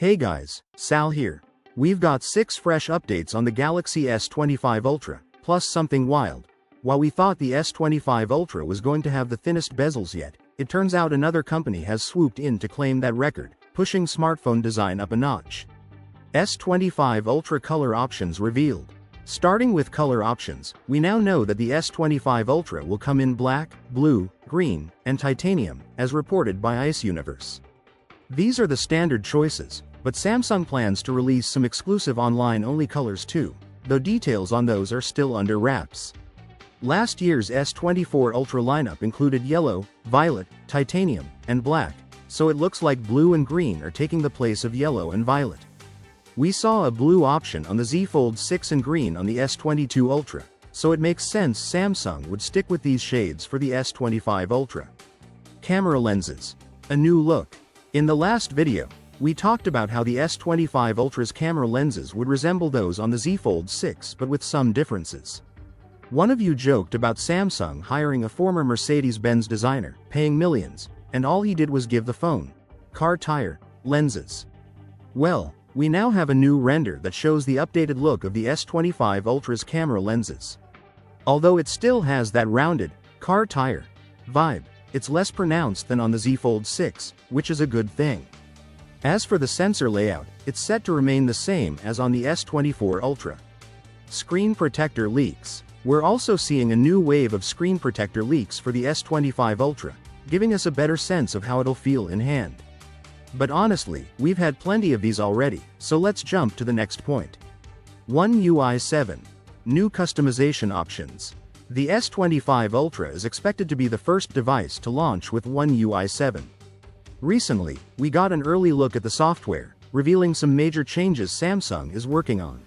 Hey guys, Sal here. We've got 6 fresh updates on the Galaxy S25 Ultra, plus something wild. While we thought the S25 Ultra was going to have the thinnest bezels yet, it turns out another company has swooped in to claim that record, pushing smartphone design up a notch. S25 Ultra color options revealed. Starting with color options, we now know that the S25 Ultra will come in black, blue, green, and titanium, as reported by Ice Universe. These are the standard choices, but Samsung plans to release some exclusive online-only colors too, though details on those are still under wraps. Last year's S24 Ultra lineup included yellow, violet, titanium, and black, so it looks like blue and green are taking the place of yellow and violet. We saw a blue option on the Z Fold 6 and green on the S22 Ultra, so it makes sense Samsung would stick with these shades for the S25 Ultra. Camera lenses. A new look. In the last video, we talked about how the S25 Ultra's camera lenses would resemble those on the Z Fold 6 but with some differences. One of you joked about Samsung hiring a former Mercedes-Benz designer, paying millions, and all he did was give the phone, car tire, lenses. Well, we now have a new render that shows the updated look of the S25 Ultra's camera lenses. Although it still has that rounded, car tire vibe, it's less pronounced than on the Z Fold 6, which is a good thing. As for the sensor layout, it's set to remain the same as on the S24 Ultra. Screen protector leaks. We're also seeing a new wave of screen protector leaks for the S25 Ultra, giving us a better sense of how it'll feel in hand. But honestly, we've had plenty of these already, so let's jump to the next point. One UI 7. New customization options. The S25 Ultra is expected to be the first device to launch with One UI 7. Recently, we got an early look at the software, revealing some major changes Samsung is working on.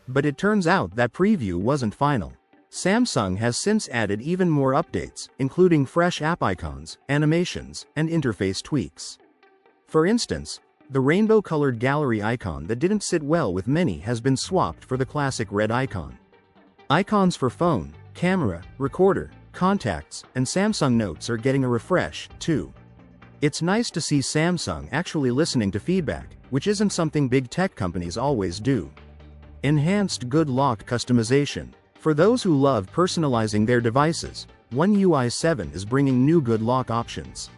But it turns out that preview wasn't final. Samsung has since added even more updates, including fresh app icons, animations, and interface tweaks. For instance, the rainbow-colored gallery icon that didn't sit well with many has been swapped for the classic red icon. Icons for phone, camera, recorder, contacts, and Samsung Notes are getting a refresh, too. It's nice to see Samsung actually listening to feedback, which isn't something big tech companies always do. Enhanced Good Lock customization. For those who love personalizing their devices, One UI 7 is bringing new Good Lock options.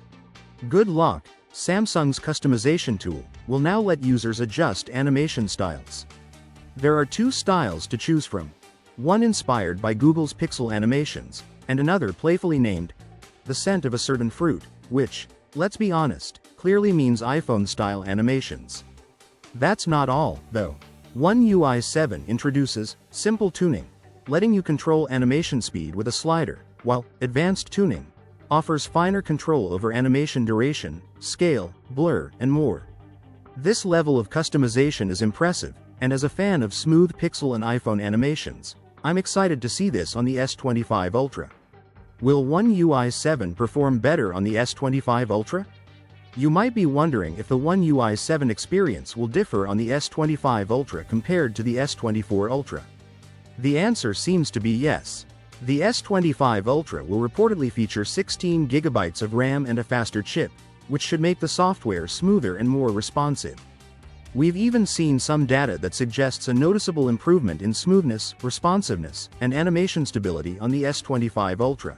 Good Lock, Samsung's customization tool, will now let users adjust animation styles. There are 2 styles to choose from. One inspired by Google's Pixel animations, and another playfully named the scent of a certain fruit, which, let's be honest, clearly means iPhone-style animations. That's not all, though. One UI 7 introduces simple tuning, letting you control animation speed with a slider, while advanced tuning offers finer control over animation duration, scale, blur, and more. This level of customization is impressive, and as a fan of smooth Pixel and iPhone animations, I'm excited to see this on the S25 Ultra. Will One UI 7 perform better on the S25 Ultra? You might be wondering if the One UI 7 experience will differ on the S25 Ultra compared to the S24 Ultra. The answer seems to be yes. The S25 Ultra will reportedly feature 16 GB of RAM and a faster chip, which should make the software smoother and more responsive. We've even seen some data that suggests a noticeable improvement in smoothness, responsiveness, and animation stability on the S25 Ultra.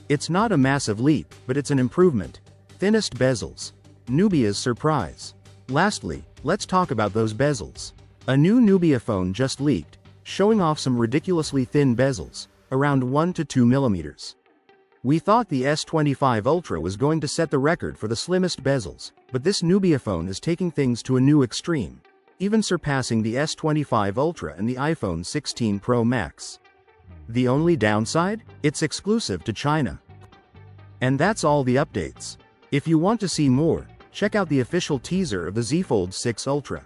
It's not a massive leap, but it's an improvement. Thinnest bezels. Nubia's surprise. Lastly, let's talk about those bezels. A new Nubia phone just leaked, showing off some ridiculously thin bezels, around 1 to 2 millimeters. We thought the S25 Ultra was going to set the record for the slimmest bezels, but this Nubia phone is taking things to a new extreme, even surpassing the S25 Ultra and the iPhone 16 Pro Max. The only downside? It's exclusive to China. And that's all the updates. If you want to see more, check out the official teaser of the Z Fold 6 Ultra.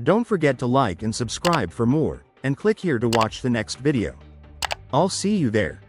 Don't forget to like and subscribe for more, and click here to watch the next video. I'll see you there.